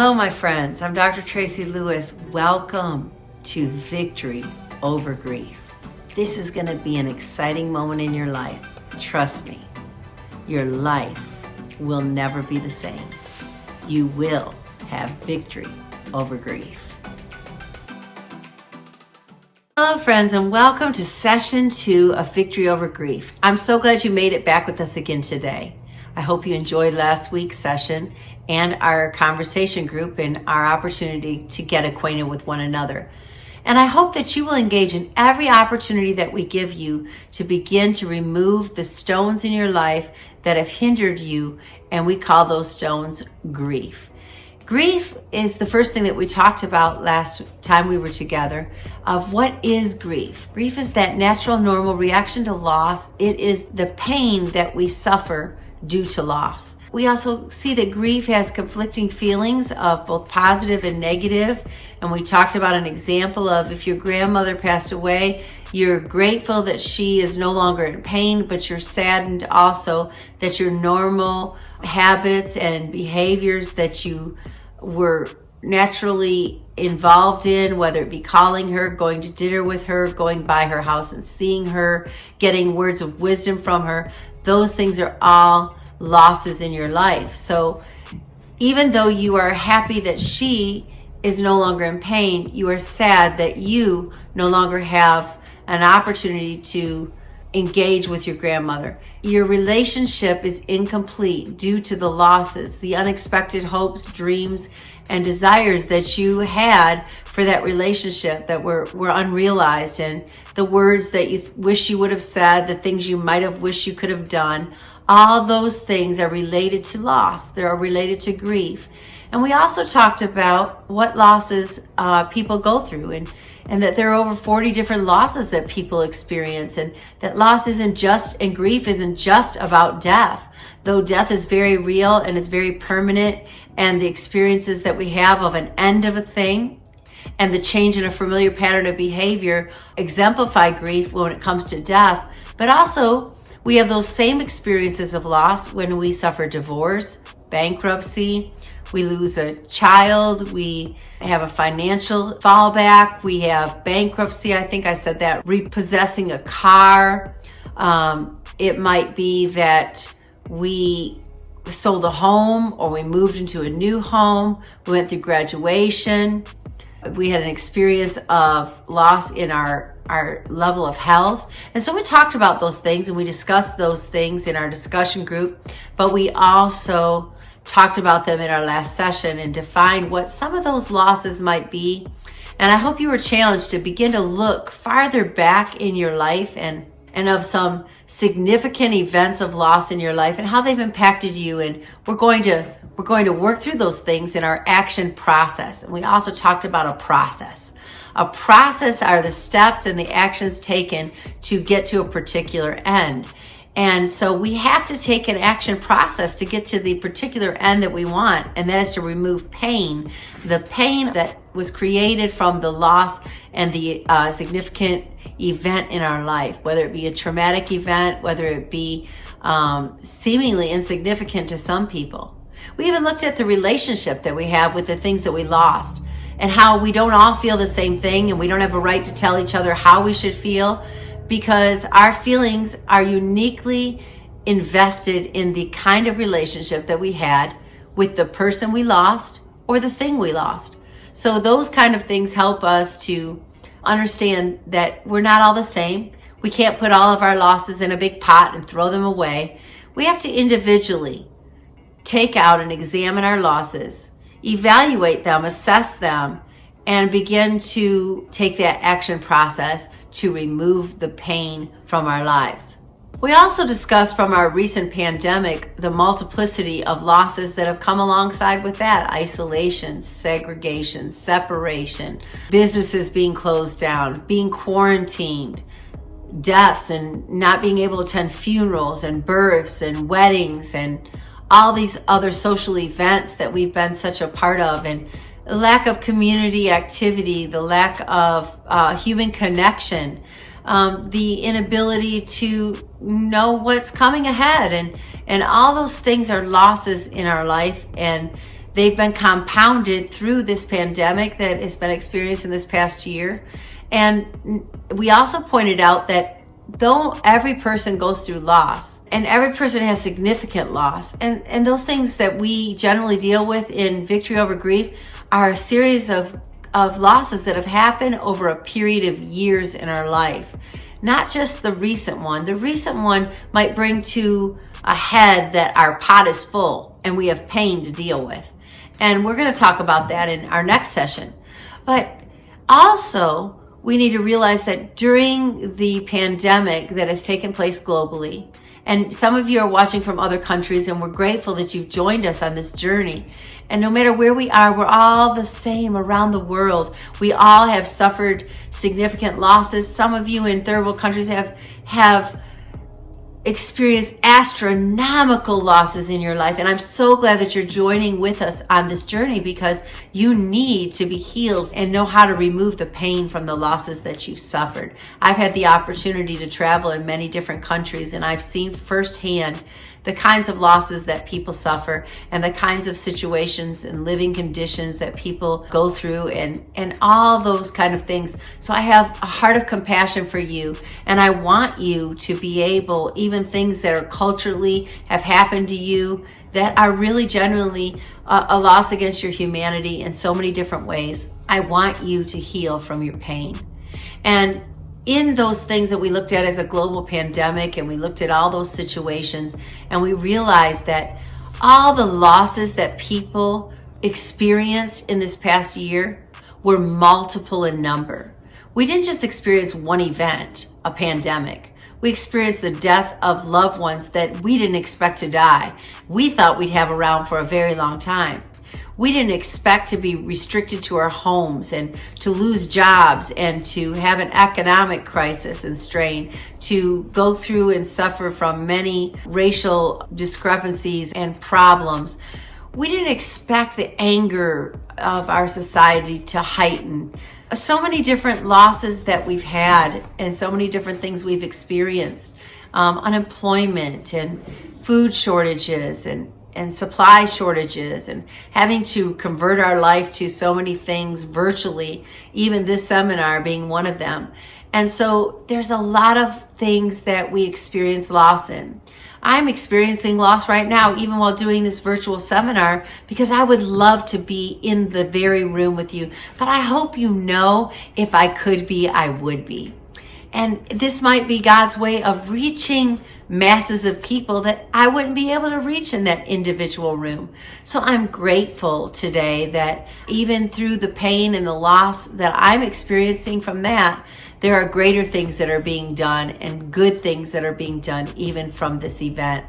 Hello, my friends. I'm Dr. Tracy Lewis. Welcome to Victory Over Grief. This is going to be an exciting moment in your life. Trust me, your life will never be the same. You will have victory over grief. Hello, friends, and welcome to Session 2 of Victory Over Grief. I'm so glad you made it back with us again today. I hope you enjoyed last week's session and our conversation group and our opportunity to get acquainted with one another. And I hope that you will engage in every opportunity that we give you to begin to remove the stones in your life that have hindered you, and we call those stones grief. Grief is the first thing that we talked about last time we were together of what is grief. Grief is that natural, normal reaction to loss. It is the pain that we suffer due to loss. We also see that grief has conflicting feelings of both positive and negative. And we talked about an example of if your grandmother passed away, you're grateful that she is no longer in pain, but you're saddened also that your normal habits and behaviors that you were naturally involved in, whether it be calling her, going to dinner with her, going by her house and seeing her, getting words of wisdom from her, those things are all losses in your life. So even though you are happy that she is no longer in pain, you are sad that you no longer have an opportunity to engage with your grandmother. Your relationship is incomplete due to the losses, the unexpected hopes, dreams, and desires that you had for that relationship that were unrealized, and the words that you wish you would have said, the things you might have wished you could have done. All those things are related to loss. They are related to grief. And we also talked about what losses people go through, and that there are over 40 different losses that people experience, and that loss isn't just, and grief isn't just about death. Though death is very real and is very permanent, and the experiences that we have of an end of a thing and the change in a familiar pattern of behavior exemplify grief when it comes to death. But also, we have those same experiences of loss when we suffer divorce, bankruptcy, we lose a child, we have a financial fallback, we have bankruptcy, I think I said that, repossessing a car. It might be that we sold a home or we moved into a new home, we went through graduation, we had an experience of loss in our level of health. And so we talked about those things and we discussed those things in our discussion group, but we also talked about them in our last session and defined what some of those losses might be. And I hope you were challenged to begin to look farther back in your life and of some significant events of loss in your life and how they've impacted you. And we're going to work through those things in our action process. And we also talked about a process. A process are the steps and the actions taken to get to a particular end. And so we have to take an action process to get to the particular end that we want, and that is to remove pain. The pain that was created from the loss and the significant event in our life, whether it be a traumatic event, whether it be seemingly insignificant to some people. We even looked at the relationship that we have with the things that we lost, and how we don't all feel the same thing, and we don't have a right to tell each other how we should feel, because our feelings are uniquely invested in the kind of relationship that we had with the person we lost or the thing we lost. So those kind of things help us to understand that we're not all the same. We can't put all of our losses in a big pot and throw them away. We have to individually take out and examine our losses, evaluate them, assess them, and begin to take that action process to remove the pain from our lives. We also discussed from our recent pandemic the multiplicity of losses that have come alongside with that: isolation, segregation, separation, businesses being closed down, being quarantined, deaths and not being able to attend funerals and births and weddings and all these other social events that we've been such a part of, and the lack of community activity, the lack of human connection, the inability to know what's coming ahead, and all those things are losses in our life, and They've been compounded through this pandemic that has been experienced in this past year. And we also pointed out that though every person goes through loss, and every person has significant loss, and those things that we generally deal with in Victory Over Grief are a series of losses that have happened over a period of years in our life. Not just the recent one. The recent one might bring to a head that our pot is full and we have pain to deal with. And we're going to talk about that in our next session. But also, we need to realize that during the pandemic that has taken place globally, and some of you are watching from other countries, and we're grateful that you've joined us on this journey. And no matter where we are, we're all the same around the world. We all have suffered significant losses. Some of you in third world countries have experienced astronomical losses in your life. And I'm so glad that you're joining with us on this journey, because you need to be healed and know how to remove the pain from the losses that you've suffered. I've had the opportunity to travel in many different countries, and I've seen firsthand the kinds of losses that people suffer and the kinds of situations and living conditions that people go through and all those kind of things. So I have a heart of compassion for you, and I want you to be able, even things that are culturally have happened to you that are really genuinely a loss against your humanity in so many different ways. I want you to heal from your pain. And in those things that we looked at as a global pandemic, and we looked at all those situations, and we realized that all the losses that people experienced in this past year were multiple in number. We didn't just experience one event, a pandemic. We experienced the death of loved ones that we didn't expect to die. We thought we'd have around for a very long time. We didn't expect to be restricted to our homes and to lose jobs and to have an economic crisis and strain, to go through and suffer from many racial discrepancies and problems. We didn't expect the anger of our society to heighten. So many different losses that we've had and so many different things we've experienced. Unemployment and food shortages and supply shortages, and having to convert our life to so many things virtually, even this seminar being one of them. And so there's a lot of things that we experience loss in. I'm experiencing loss right now, even while doing this virtual seminar, because I would love to be in the very room with you. But I hope you know, if I could be, I would be. And this might be God's way of reaching masses of people that I wouldn't be able to reach in that individual room. So I'm grateful today that even through the pain and the loss that I'm experiencing from that, there are greater things that are being done and good things that are being done even from this event.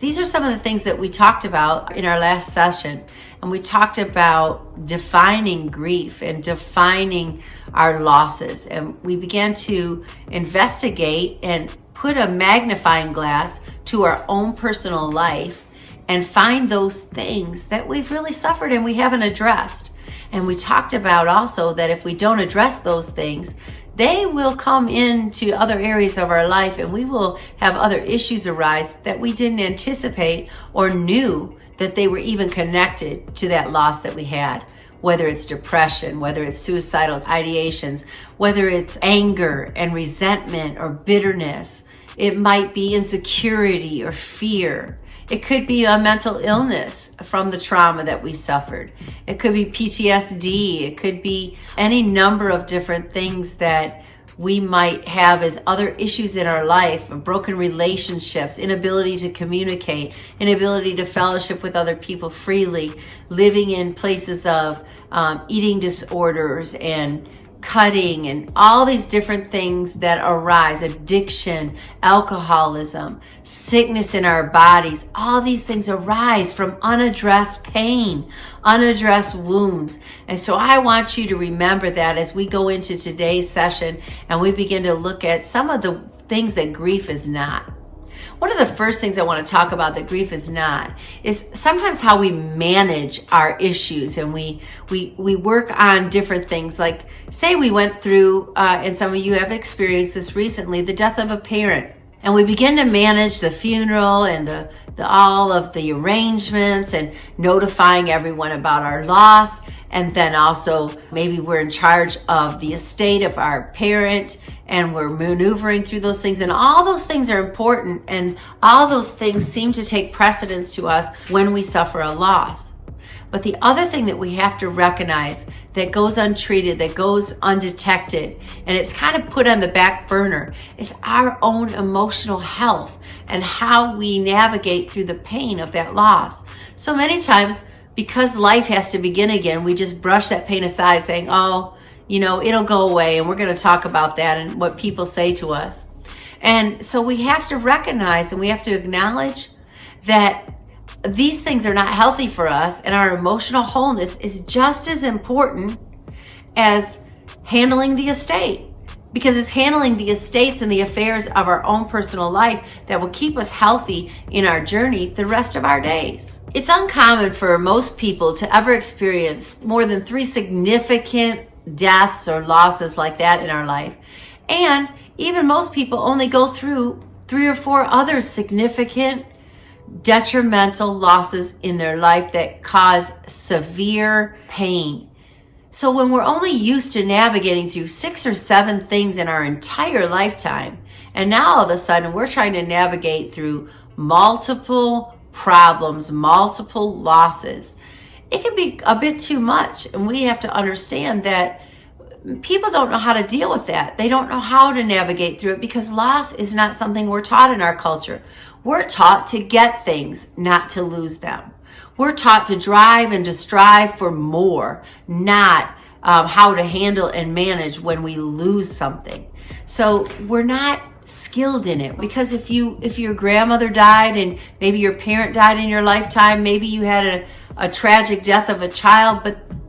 These are some of the things that we talked about in our last session. And we talked about defining grief and defining our losses. And we began to investigate and put a magnifying glass to our own personal life and find those things that we've really suffered and we haven't addressed. And we talked about also that if we don't address those things, they will come into other areas of our life, and we will have other issues arise that we didn't anticipate or knew that they were even connected to that loss that we had. Whether it's depression, whether it's suicidal ideations, whether it's anger and resentment or bitterness. It might be insecurity or fear. It could be a mental illness from the trauma that we suffered. It could be PTSD. It could be any number of different things that we might have as other issues in our life, broken relationships, inability to communicate, inability to fellowship with other people freely, living in places of eating disorders and cutting and all these different things that arise, addiction, alcoholism, sickness in our bodies. All these things arise from unaddressed pain, unaddressed wounds. And so I want you to remember that as we go into today's session and we begin to look at some of the things that grief is not. One of the first things I want to talk about that grief is not is sometimes how we manage our issues, and we work on different things. Like, say we went through, and some of you have experienced this recently, the death of a parent. And we begin to manage the funeral and the all of the arrangements and notifying everyone about our loss. And then also maybe we're in charge of the estate of our parent and we're maneuvering through those things. And all those things are important, and all those things seem to take precedence to us when we suffer a loss. But the other thing that we have to recognize that goes untreated, that goes undetected, and it's kind of put on the back burner, is our own emotional health and how we navigate through the pain of that loss. So many times, because life has to begin again, we just brush that pain aside saying, oh, it'll go away, and we're going to talk about that and what people say to us. And so we have to recognize and we have to acknowledge that these things are not healthy for us, and our emotional wholeness is just as important as handling the estate, because it's handling the estates and the affairs of our own personal life that will keep us healthy in our journey the rest of our days. It's uncommon for most people to ever experience more than 3 significant deaths or losses like that in our life. And even most people only go through 3 or 4 other significant detrimental losses in their life that cause severe pain. So when we're only used to navigating through 6 or 7 things in our entire lifetime, and now all of a sudden we're trying to navigate through multiple problems, multiple losses, it can be a bit too much. And we have to understand that people don't know how to deal with that. They don't know how to navigate through it, because loss is not something we're taught in our culture. We're taught to get things, not to lose them. We're taught to drive and to strive for more, not how to handle and manage when we lose something. So we're not skilled in it, because if your grandmother died and maybe your parent died in your lifetime, maybe you had a tragic death of a child,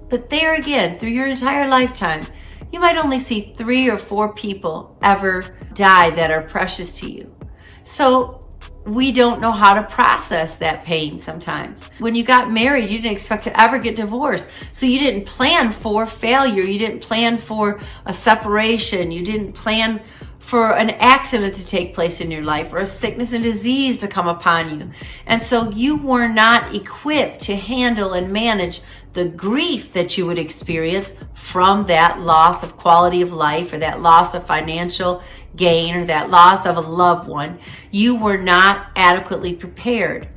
but there again, through your entire lifetime, you might only see 3 or 4 people ever die that are precious to you. So we don't know how to process that pain sometimes. When you got married, you didn't expect to ever get divorced. So you didn't plan for failure. You didn't plan for a separation. You didn't plan for an accident to take place in your life, or a sickness and disease to come upon you. And so you were not equipped to handle and manage the grief that you would experience from that loss of quality of life, or that loss of financial gain, or that loss of a loved one. You were not adequately prepared.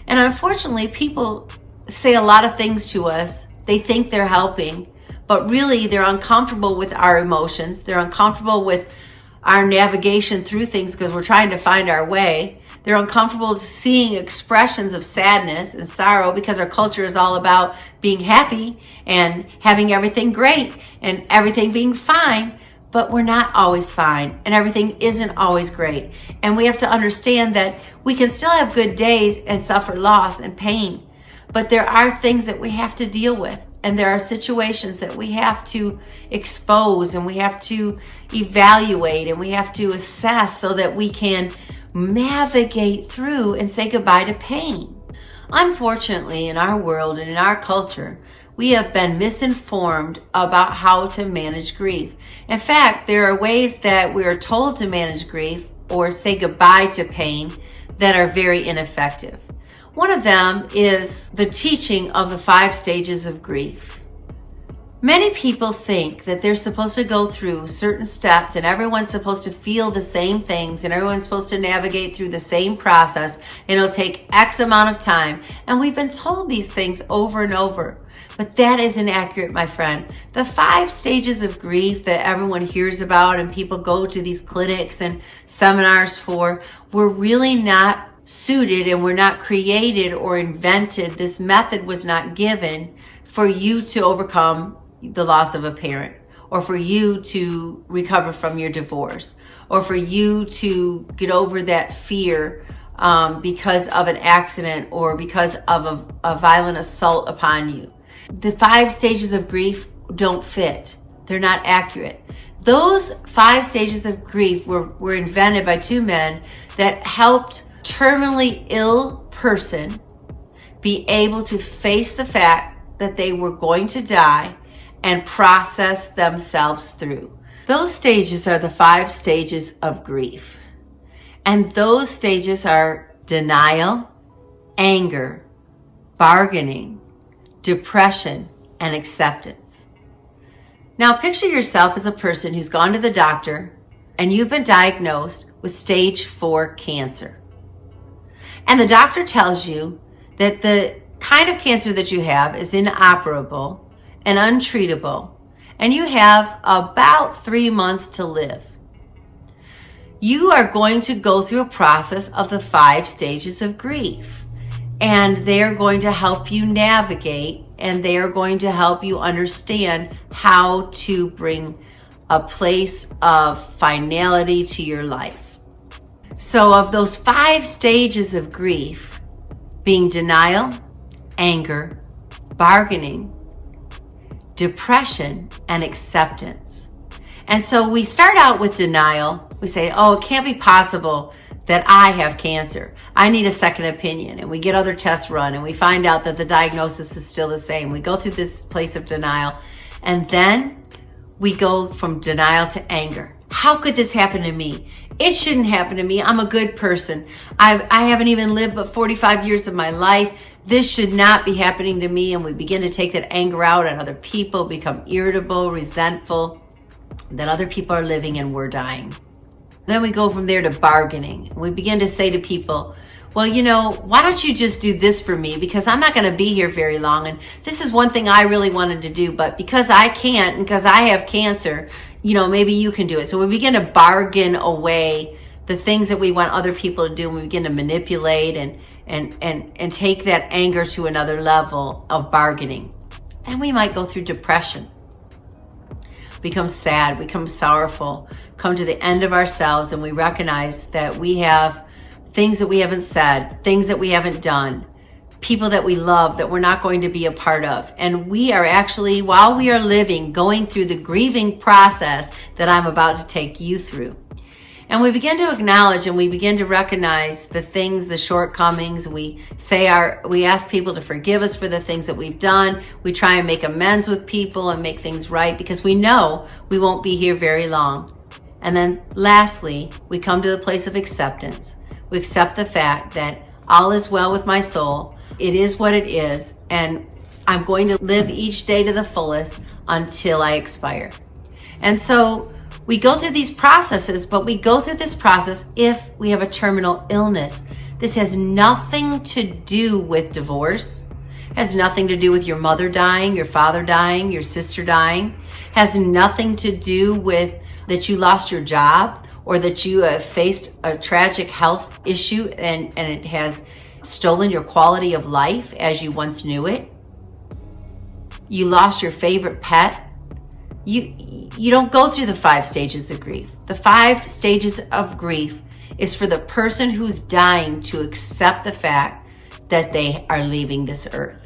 And unfortunately, people say a lot of things to us. They think they're helping, but really they're uncomfortable with our emotions. They're uncomfortable with our navigation through things because we're trying to find our way. They're uncomfortable seeing expressions of sadness and sorrow, because our culture is all about being happy and having everything great and everything being fine. But we're not always fine, and everything isn't always great. And we have to understand that we can still have good days and suffer loss and pain, but there are things that we have to deal with, and there are situations that we have to expose, and we have to evaluate, and we have to assess so that we can navigate through and say goodbye to pain. Unfortunately, in our world and in our culture, we have been misinformed about how to manage grief. In fact, there are ways that we are told to manage grief or say goodbye to pain that are very ineffective. One of them is the teaching of the 5 stages of grief. Many people think that they're supposed to go through certain steps, and everyone's supposed to feel the same things, and everyone's supposed to navigate through the same process, and it'll take X amount of time. And we've been told these things over and over. But that isn't accurate, my friend. The 5 stages of grief that everyone hears about and people go to these clinics and seminars for were really not suited, and were not created or invented. This method was not given for you to overcome the loss of a parent, or for you to recover from your divorce, or for you to get over that fear because of an accident or because of a violent assault upon you. The 5 stages of grief don't fit. They're not accurate. Those 5 stages of grief were invented by 2 men that helped terminally ill person be able to face the fact that they were going to die and process themselves through. Those stages are the 5 stages of grief. And those stages are denial, anger, bargaining, depression, and acceptance. Now picture yourself as a person who's gone to the doctor and you've been diagnosed with stage 4 cancer. And the doctor tells you that the kind of cancer that you have is inoperable and untreatable, and you have about 3 months to live. You are going to go through a process of the 5 stages of grief, and they are going to help you navigate, and they are going to help you understand how to bring a place of finality to your life. So of those 5 stages of grief, being denial, anger, bargaining, depression, and acceptance. And so we start out with denial. We say, oh, it can't be possible that I have cancer. I need a second opinion. And we get other tests run and we find out that the diagnosis is still the same. We go through this place of denial, and then we go from denial to anger. How could this happen to me? It shouldn't happen to me. I'm a good person. I haven't even lived but 45 years of my life. This should not be happening to me. And we begin to take that anger out on other people, become irritable, resentful that other people are living and we're dying. Then we go from there to bargaining. We begin to say to people, well, why don't you just do this for me? Because I'm not going to be here very long. And this is one thing I really wanted to do, but because I can't and because I have cancer, maybe you can do it. So we begin to bargain away the things that we want other people to do, and we begin to manipulate and take that anger to another level of bargaining. Then we might go through depression, become sad, become sorrowful, come to the end of ourselves, and we recognize that we have things that we haven't said, things that we haven't done, people that we love that we're not going to be a part of. And we are actually, while we are living, going through the grieving process that I'm about to take you through. And we begin to acknowledge and we begin to recognize the things, the shortcomings. We ask people to forgive us for the things that we've done. We try and make amends with people and make things right because we know we won't be here very long. And then lastly, we come to the place of acceptance. We accept the fact that all is well with my soul. It is what it is. And I'm going to live each day to the fullest until I expire. And so we go through these processes, but we go through this process if we have a terminal illness. This has nothing to do with divorce, has nothing to do with your mother dying, your father dying, your sister dying, has nothing to do with that you lost your job or that you have faced a tragic health issue and it has stolen your quality of life as you once knew it. You lost your favorite pet. You don't go through the 5 stages of grief. The 5 stages of grief is for the person who's dying to accept the fact that they are leaving this earth.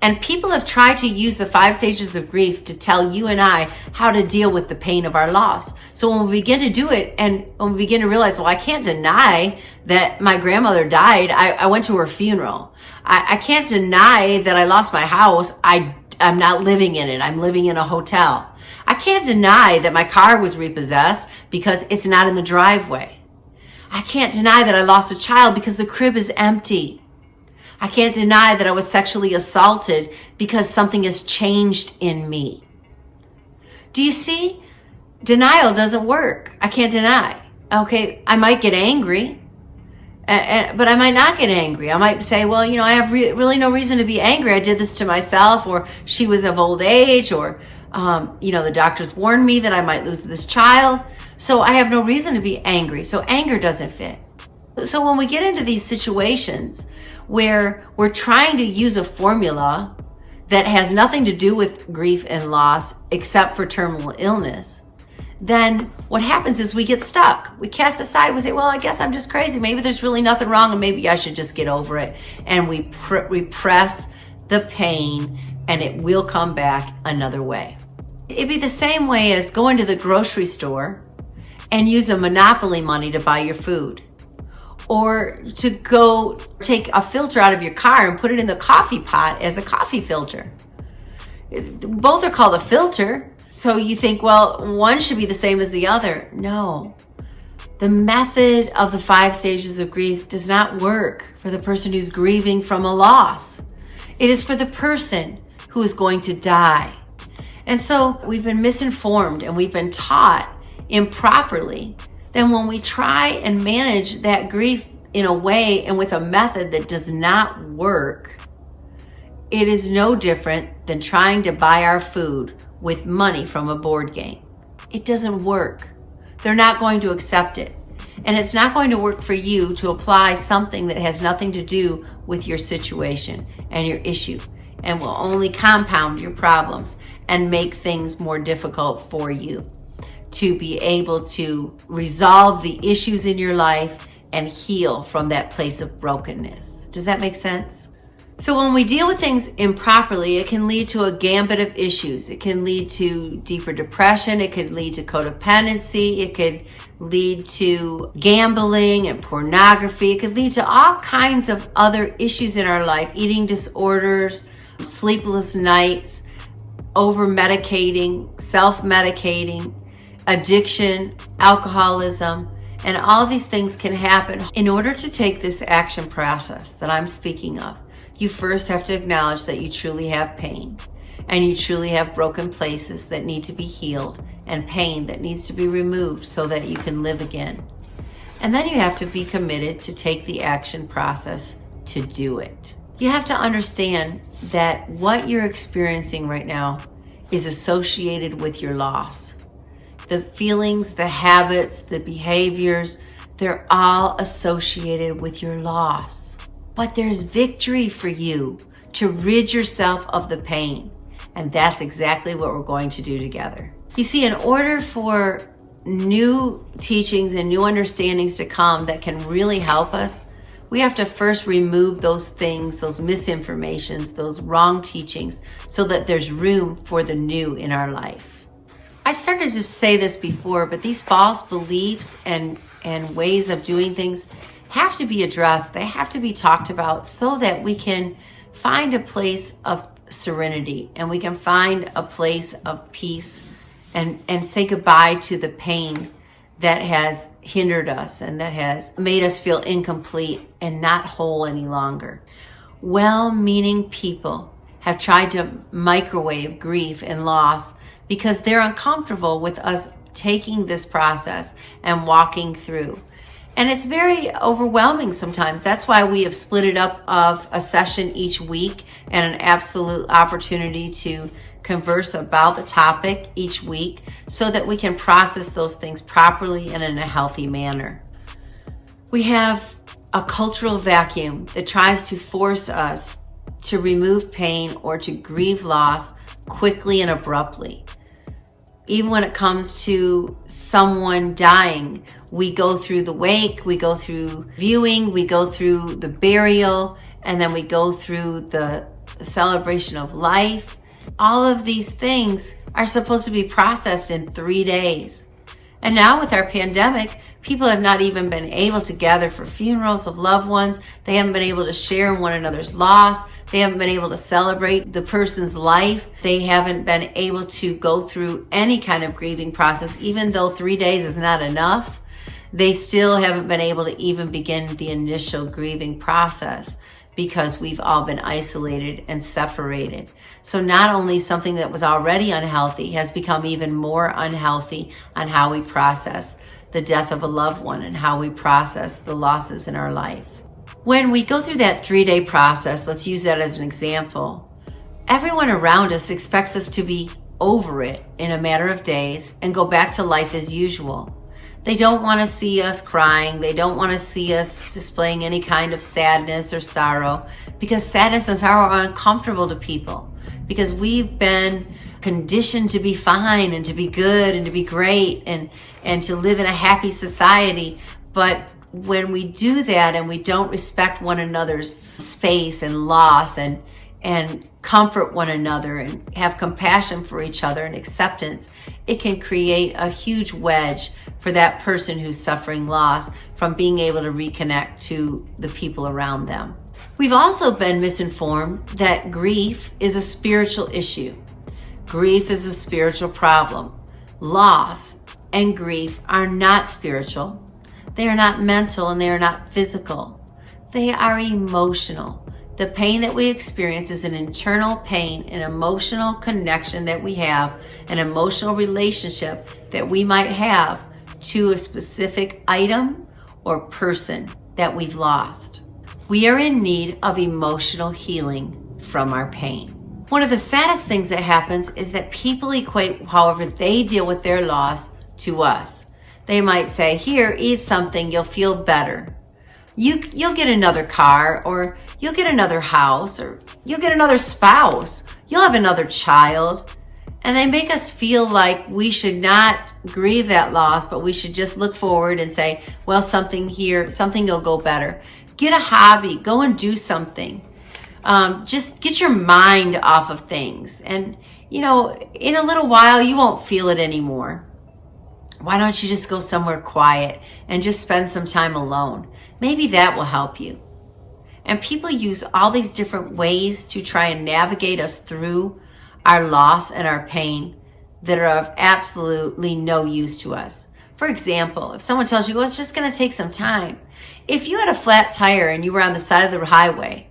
And people have tried to use the 5 stages of grief to tell you and I how to deal with the pain of our loss. So when we begin to do it and when we begin to realize, well, I can't deny that my grandmother died. I went to her funeral. I can't deny that I lost my house. I'm not living in it. I'm living in a hotel. I can't deny that my car was repossessed because it's not in the driveway. I can't deny that I lost a child because the crib is empty. I can't deny that I was sexually assaulted because something has changed in me. Do you see? Denial doesn't work. I can't deny. Okay, I might get angry, but I might not get angry. I might say, well, I have really no reason to be angry. I did this to myself, or she was of old age, or the doctors warned me that I might lose this child. So I have no reason to be angry. So anger doesn't fit. So when we get into these situations where we're trying to use a formula that has nothing to do with grief and loss except for terminal illness, then what happens is we get stuck. We cast aside, we say, well, I guess I'm just crazy. Maybe there's really nothing wrong and maybe I should just get over it. And we repress the pain and it will come back another way. It'd be the same way as going to the grocery store and use a Monopoly money to buy your food. Or to go take a filter out of your car and put it in the coffee pot as a coffee filter. Both are called a filter. So you think, well, one should be the same as the other. No. The method of the 5 stages of grief does not work for the person who's grieving from a loss. It is for the person who is going to die. And so we've been misinformed and we've been taught improperly. Then when we try and manage that grief in a way and with a method that does not work, it is no different than trying to buy our food with money from a board game. It doesn't work. They're not going to accept it. And it's not going to work for you to apply something that has nothing to do with your situation and your issue, and will only compound your problems and make things more difficult for you to be able to resolve the issues in your life and heal from that place of brokenness. Does that make sense? So when we deal with things improperly, it can lead to a gambit of issues. It can lead to deeper depression. It could lead to codependency. It could lead to gambling and pornography. It could lead to all kinds of other issues in our life, eating disorders, sleepless nights, over-medicating, self-medicating, addiction, alcoholism, and all these things can happen. In order to take this action process that I'm speaking of, you first have to acknowledge that you truly have pain and you truly have broken places that need to be healed and pain that needs to be removed so that you can live again. And then you have to be committed to take the action process to do it. You have to understand that what you're experiencing right now is associated with your loss. The feelings, the habits, the behaviors, they're all associated with your loss. But there's victory for you to rid yourself of the pain. And that's exactly what we're going to do together. You see, in order for new teachings and new understandings to come that can really help us, we have to first remove those things, those misinformations, those wrong teachings, so that there's room for the new in our life. I started to say this before, but these false beliefs and ways of doing things have to be addressed. They have to be talked about so that we can find a place of serenity and we can find a place of peace and say goodbye to the pain that has hindered us and that has made us feel incomplete and not whole any longer. Well-meaning people have tried to microwave grief and loss because they're uncomfortable with us taking this process and walking through. And it's very overwhelming sometimes. That's why we have split it up of a session each week and an absolute opportunity to converse about the topic each week so that we can process those things properly and in a healthy manner. We have a cultural vacuum that tries to force us to remove pain or to grieve loss quickly and abruptly. Even when it comes to someone dying, we go through the wake, we go through viewing, we go through the burial, and then we go through the celebration of life. All of these things are supposed to be processed in 3 days. And now with our pandemic, people have not even been able to gather for funerals of loved ones. They haven't been able to share in one another's loss. They haven't been able to celebrate the person's life. They haven't been able to go through any kind of grieving process. Even though 3 days is not enough, they still haven't been able to even begin the initial grieving process because we've all been isolated and separated. So not only something that was already unhealthy has become even more unhealthy on how we process the death of a loved one and how we process the losses in our life. When we go through that 3-day process, let's use that as an example, everyone around us expects us to be over it in a matter of days and go back to life as usual. They don't want to see us crying. They don't want to see us displaying any kind of sadness or sorrow because sadness is how uncomfortable to people because we've been conditioned to be fine and to be good and to be great and to live in a happy society. But when we do that and we don't respect one another's space and loss and comfort one another and have compassion for each other and acceptance, it can create a huge wedge for that person who's suffering loss from being able to reconnect to the people around them. We've also been misinformed that grief is a spiritual issue. Grief is a spiritual problem. Loss and grief are not spiritual. They are not mental and they are not physical. They are emotional. The pain that we experience is an internal pain, an emotional connection that we have, an emotional relationship that we might have to a specific item or person that we've lost. We are in need of emotional healing from our pain. One of the saddest things that happens is that people equate however they deal with their loss to us. They might say, here, eat something, you'll feel better. You'll get another car, or you'll get another house, or you'll get another spouse. You'll have another child. And they make us feel like we should not grieve that loss, but we should just look forward and say, well, something will go better. Get a hobby, go and do something. Just get your mind off of things. And, in a little while, you won't feel it anymore. Why don't you just go somewhere quiet and just spend some time alone? Maybe that will help you. And people use all these different ways to try and navigate us through our loss and our pain that are of absolutely no use to us. For example, if someone tells you, well, it's just going to take some time. If you had a flat tire and you were on the side of the highway,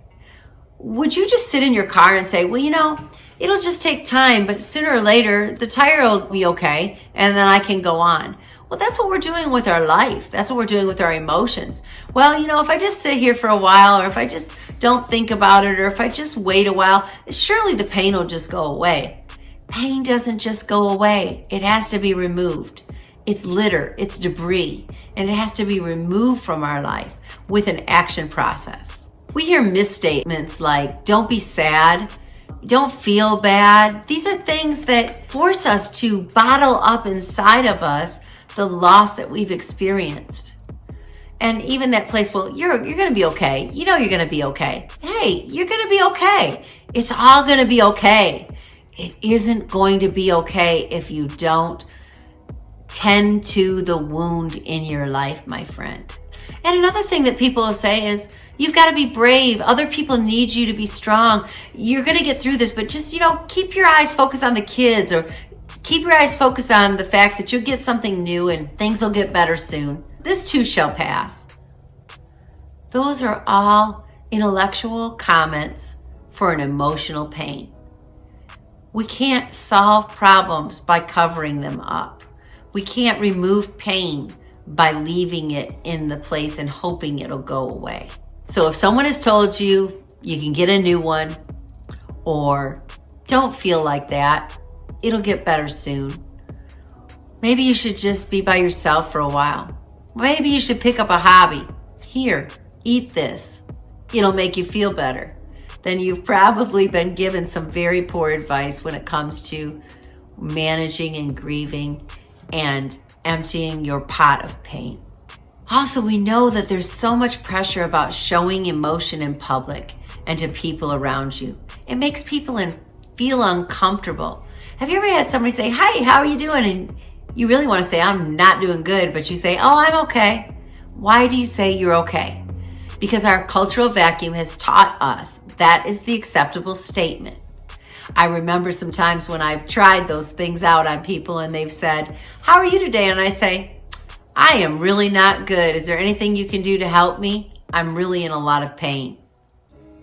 would you just sit in your car and say, well, it'll just take time, but sooner or later, the tire will be okay, and then I can go on. Well, that's what we're doing with our life. That's what we're doing with our emotions. Well, if I just sit here for a while, or if I just don't think about it, or if I just wait a while, surely the pain will just go away. Pain doesn't just go away. It has to be removed. It's litter, it's debris, and it has to be removed from our life with an action process. We hear misstatements like, don't be sad, don't feel bad. These are things that force us to bottle up inside of us the loss that we've experienced. And even that place, well, you're going to be okay. You're going to be okay. Hey, you're going to be okay. It's all going to be okay. It isn't going to be okay if you don't tend to the wound in your life, my friend. And another thing that people will say is, you've got to be brave. Other people need you to be strong. You're going to get through this, but just, keep your eyes focused on the kids, or keep your eyes focused on the fact that you'll get something new and things will get better soon. This too shall pass. Those are all intellectual comments for an emotional pain. We can't solve problems by covering them up. We can't remove pain by leaving it in the place and hoping it'll go away. So if someone has told you you can get a new one, or don't feel like that, it'll get better soon, maybe you should just be by yourself for a while. Maybe you should pick up a hobby. Here, eat this. It'll make you feel better. Then you've probably been given some very poor advice when it comes to managing and grieving and emptying your pot of pain. Also, we know that there's so much pressure about showing emotion in public and to people around you. It makes people feel uncomfortable. Have you ever had somebody say, hi, how are you doing? And you really want to say, I'm not doing good, but you say, oh, I'm okay. Why do you say you're okay? Because our cultural vacuum has taught us that is the acceptable statement. I remember sometimes when I've tried those things out on people and they've said, how are you today? And I say, I am really not good. Is there anything you can do to help me? I'm really in a lot of pain.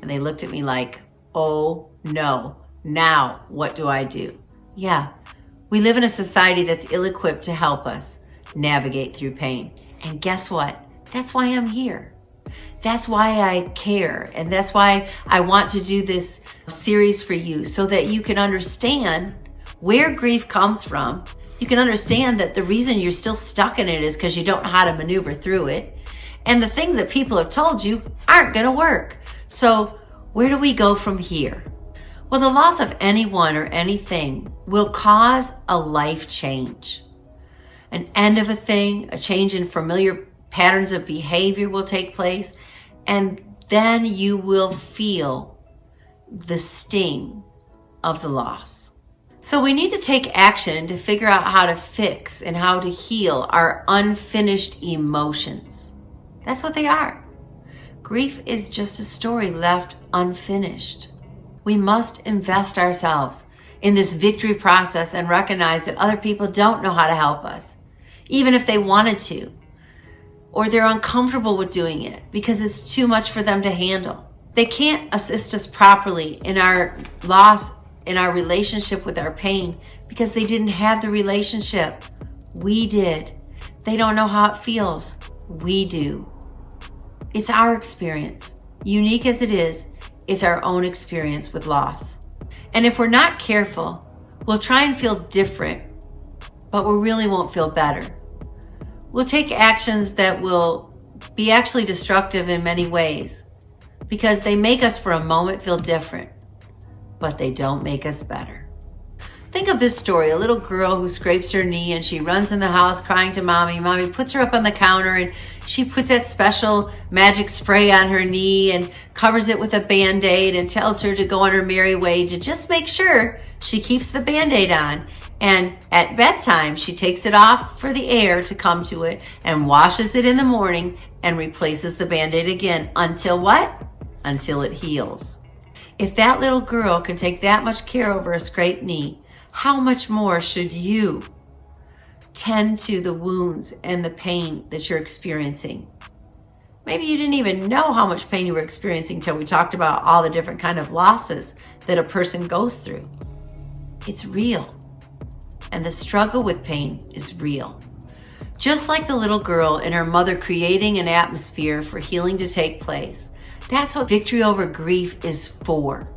And they looked at me like, oh no, now what do I do? Yeah, we live in a society that's ill-equipped to help us navigate through pain. And guess what? That's why I'm here. That's why I care. And that's why I want to do this series for you, so that you can understand where grief comes from. You can understand that the reason you're still stuck in it is because you don't know how to maneuver through it. And the things that people have told you aren't going to work. So where do we go from here? Well, the loss of anyone or anything will cause a life change. An end of a thing, a change in familiar patterns of behavior will take place, and then you will feel the sting of the loss. So we need to take action to figure out how to fix and how to heal our unfinished emotions. That's what they are. Grief is just a story left unfinished. We must invest ourselves in this victory process and recognize that other people don't know how to help us, even if they wanted to. or they're uncomfortable with doing it because it's too much for them to handle. They can't assist us properly in our loss, in our relationship with our pain, because they didn't have the relationship. We did. They don't know how it feels. We do. It's our experience. Unique as it is, it's our own experience with loss. And if we're not careful, we'll try and feel different, but we really won't feel better. We'll take actions that will be actually destructive in many ways because they make us for a moment feel different, but they don't make us better. Think of this story, a little girl who scrapes her knee and she runs in the house crying to mommy. Mommy puts her up on the counter and she puts that special magic spray on her knee and covers it with a Band-Aid and tells her to go on her merry way to just make sure she keeps the Band-Aid on. And at bedtime, she takes it off for the air to come to it and washes it in the morning and replaces the Band-Aid again until what? Until it heals. If that little girl can take that much care over a scraped knee, how much more should you tend to the wounds and the pain that you're experiencing? Maybe you didn't even know how much pain you were experiencing until we talked about all the different kind of losses that a person goes through. It's real. And the struggle with pain is real. Just like the little girl and her mother creating an atmosphere for healing to take place, that's what Victory Over Grief is for.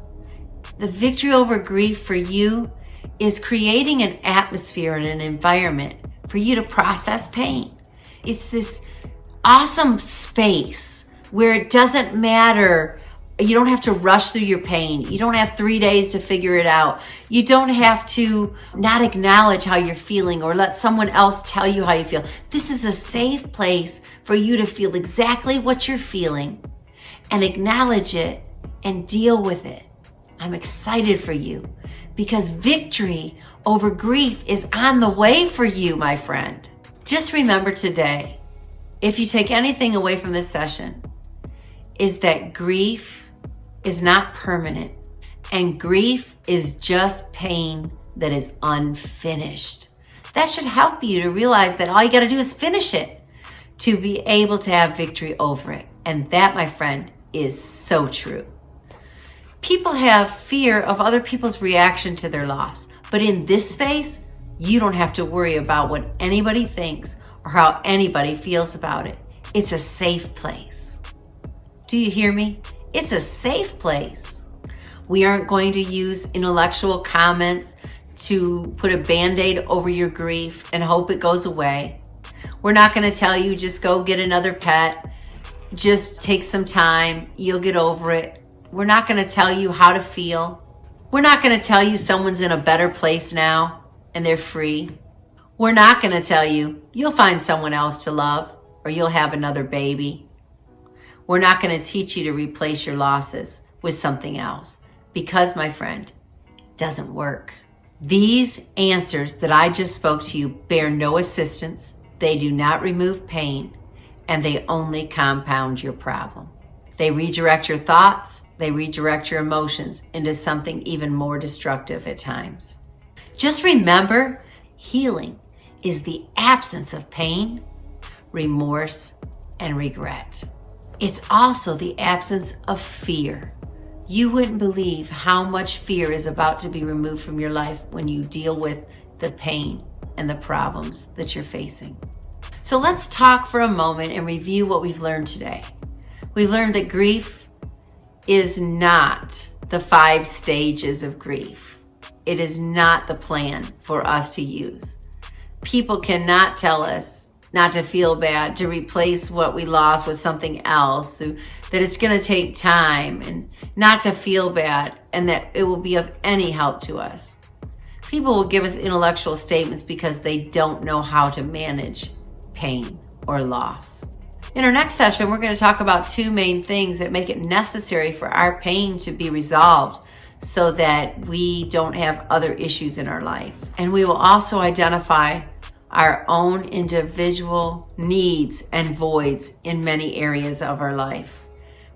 The Victory Over Grief for you is creating an atmosphere and an environment for you to process pain. It's this awesome space where it doesn't matter. You don't have to rush through your pain. You don't have 3 days to figure it out. You don't have to not acknowledge how you're feeling or let someone else tell you how you feel. This is a safe place for you to feel exactly what you're feeling and acknowledge it and deal with it. I'm excited for you because victory over grief is on the way for you, my friend. Just remember today, if you take anything away from this session, is that grief is not permanent and grief is just pain that is unfinished. That should help you to realize that all you got to do is finish it to be able to have victory over it. And that, my friend, is so true. People have fear of other people's reaction to their loss. But in this space, you don't have to worry about what anybody thinks or how anybody feels about it. It's a safe place. Do you hear me? It's a safe place. We aren't going to use intellectual comments to put a Band-Aid over your grief and hope it goes away. We're not going to tell you just go get another pet. Just take some time. You'll get over it. We're not going to tell you how to feel. We're not going to tell you someone's in a better place now and they're free. We're not going to tell you you'll find someone else to love or you'll have another baby. We're not going to teach you to replace your losses with something else because, my friend, it doesn't work. These answers that I just spoke to you bear no assistance. They do not remove pain, and they only compound your problem. They redirect your thoughts, they redirect your emotions into something even more destructive at times. Just remember, healing is the absence of pain, remorse, and regret. It's also the absence of fear. You wouldn't believe how much fear is about to be removed from your life when you deal with the pain and the problems that you're facing. So let's talk for a moment and review what we've learned today. We learned that grief is not the 5 stages of grief. It is not the plan for us to use. People cannot tell us not to feel bad, to replace what we lost with something else, that it's going to take time and not to feel bad and that it will be of any help to us. People will give us intellectual statements because they don't know how to manage pain or loss. In our next session, we're going to talk about 2 main things that make it necessary for our pain to be resolved so that we don't have other issues in our life. And we will also identify our own individual needs and voids in many areas of our life.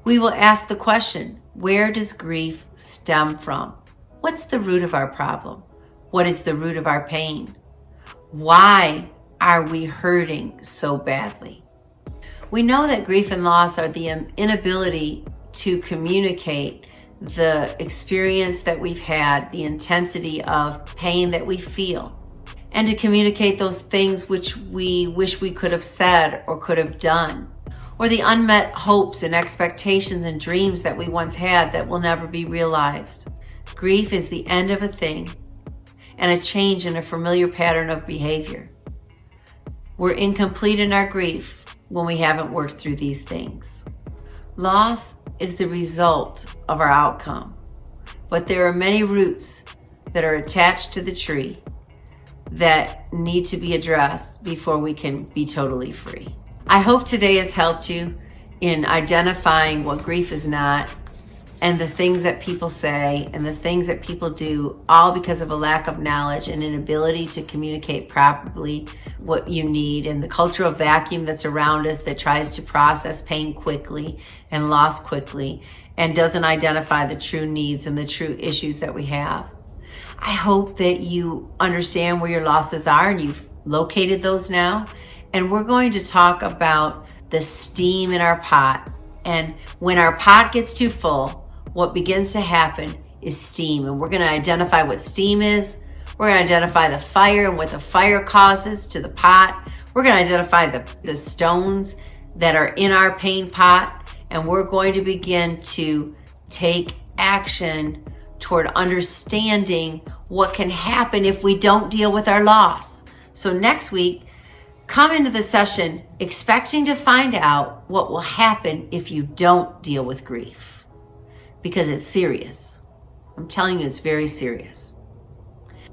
We will ask the question, where does grief stem from? What's the root of our problem? What is the root of our pain? Why are we hurting so badly? We know that grief and loss are the inability to communicate the experience that we've had, the intensity of pain that we feel, and to communicate those things which we wish we could have said or could have done, or the unmet hopes and expectations and dreams that we once had that will never be realized. Grief is the end of a thing and a change in a familiar pattern of behavior. We're incomplete in our grief when we haven't worked through these things. Loss is the result of our outcome, but there are many roots that are attached to the tree that need to be addressed before we can be totally free. I hope today has helped you in identifying what grief is not, and the things that people say and the things that people do, all because of a lack of knowledge and inability to communicate properly what you need, and the cultural vacuum that's around us that tries to process pain quickly and loss quickly and doesn't identify the true needs and the true issues that we have. I hope that you understand where your losses are and you've located those now. And we're going to talk about the steam in our pot. And when our pot gets too full, what begins to happen is steam. And we're going to identify what steam is. We're going to identify the fire and what the fire causes to the pot. We're going to identify the stones that are in our pain pot. And we're going to begin to take action toward understanding what can happen if we don't deal with our loss. So next week, come into the session expecting to find out what will happen if you don't deal with grief. Because it's serious. I'm telling you, it's very serious.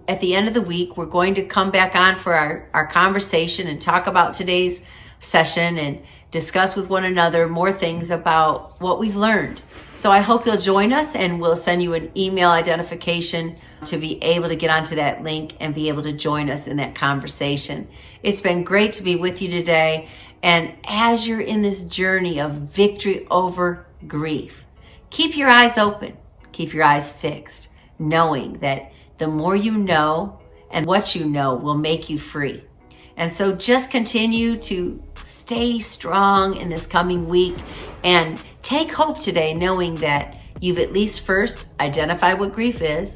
At the end of the week, we're going to come back on for our conversation and talk about today's session and discuss with one another more things about what we've learned. So I hope you'll join us, and we'll send you an email identification to be able to get onto that link and be able to join us in that conversation. It's been great to be with you today. And as you're in this journey of victory over grief, keep your eyes open, keep your eyes fixed, knowing that the more you know and what you know will make you free. And so just continue to stay strong in this coming week and take hope today, knowing that you've at least first identified what grief is.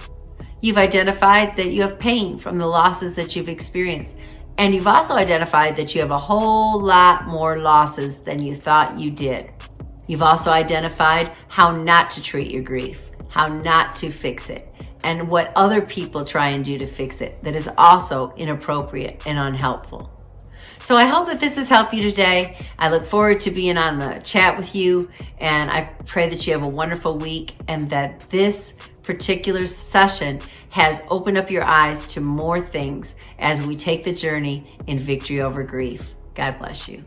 You've identified that you have pain from the losses that you've experienced. And you've also identified that you have a whole lot more losses than you thought you did. You've also identified how not to treat your grief, how not to fix it, and what other people try and do to fix it that is also inappropriate and unhelpful. So I hope that this has helped you today. I look forward to being on the chat with you, and I pray that you have a wonderful week and that this particular session has opened up your eyes to more things as we take the journey in victory over grief. God bless you.